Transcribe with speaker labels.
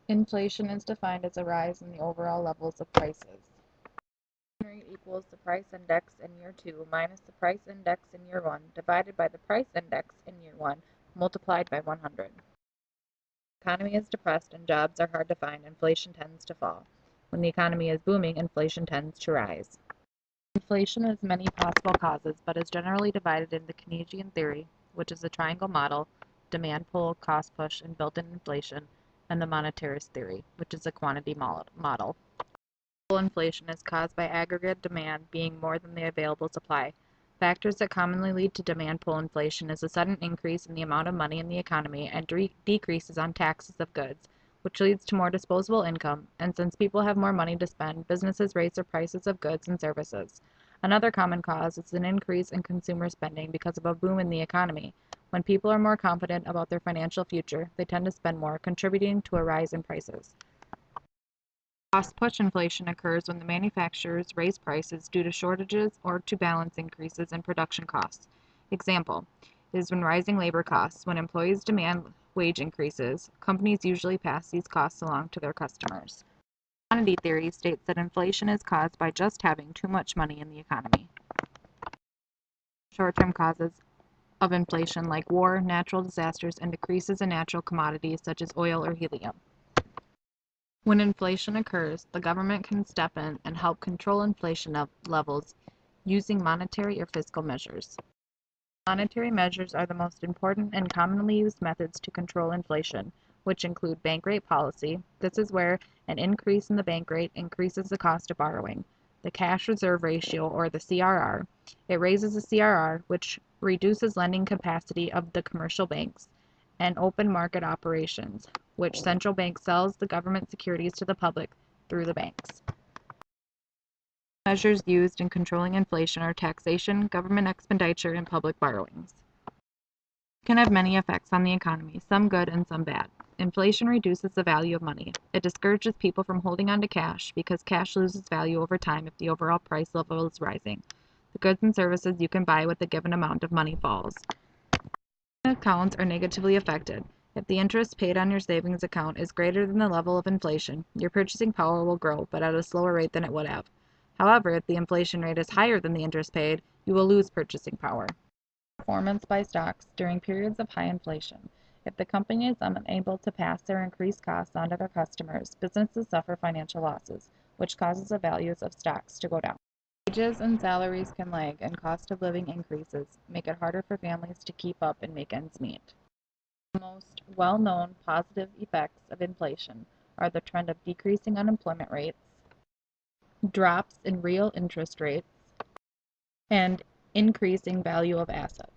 Speaker 1: Inflation is defined as a rise in the overall levels of prices. Rate equals the price index in year 2 minus the price index in year 1 divided by the price index in year 1 multiplied by 100. The economy is depressed and jobs are hard to find, inflation tends to fall. When the economy is booming, inflation tends to rise. Inflation has many possible causes, but is generally divided into Keynesian theory, which is a triangle model, demand pull, cost push, and built-in inflation, and the monetarist theory, which is a quantity model. Inflation is caused by aggregate demand being more than the available supply. Factors that commonly lead to demand pull inflation is a sudden increase in the amount of money in the economy and decreases on taxes of goods, which leads to more disposable income, and since people have more money to spend, businesses raise their prices of goods and services. Another common cause is an increase in consumer spending because of a boom in the economy. When people are more confident about their financial future, they tend to spend more, contributing to a rise in prices. Cost push inflation occurs when the manufacturers raise prices due to shortages or to balance increases in production costs. Example is when rising labor costs. When employees demand wage increases, companies usually pass these costs along to their customers. Quantity theory states that inflation is caused by just having too much money in the economy. Short-term causes of inflation like war, natural disasters, and decreases in natural commodities such as oil or helium. When inflation occurs, the government can step in and help control inflation levels using monetary or fiscal measures. Monetary measures are the most important and commonly used methods to control inflation, which include bank rate policy. This is where an increase in the bank rate increases the cost of borrowing. The cash reserve ratio, or the CRR. It raises the CRR, which reduces lending capacity of the commercial banks, and open market operations, which central bank sells the government securities to the public through the banks. Measures used in controlling inflation are taxation, government expenditure, and public borrowings. It can have many effects on the economy, some good and some bad. Inflation reduces the value of money. It discourages people from holding on to cash because cash loses value over time if the overall price level is rising. The goods and services you can buy with a given amount of money falls. Accounts are negatively affected. If the interest paid on your savings account is greater than the level of inflation, your purchasing power will grow, but at a slower rate than it would have. However, if the inflation rate is higher than the interest paid, you will lose purchasing power. Performance by stocks during periods of high inflation. If the company is unable to pass their increased costs on to their customers, businesses suffer financial losses, which causes the values of stocks to go down. Wages and salaries can lag, and cost of living increases make it harder for families to keep up and make ends meet. The most well-known positive effects of inflation are the trend of decreasing unemployment rates, drops in real interest rates, and increasing value of assets.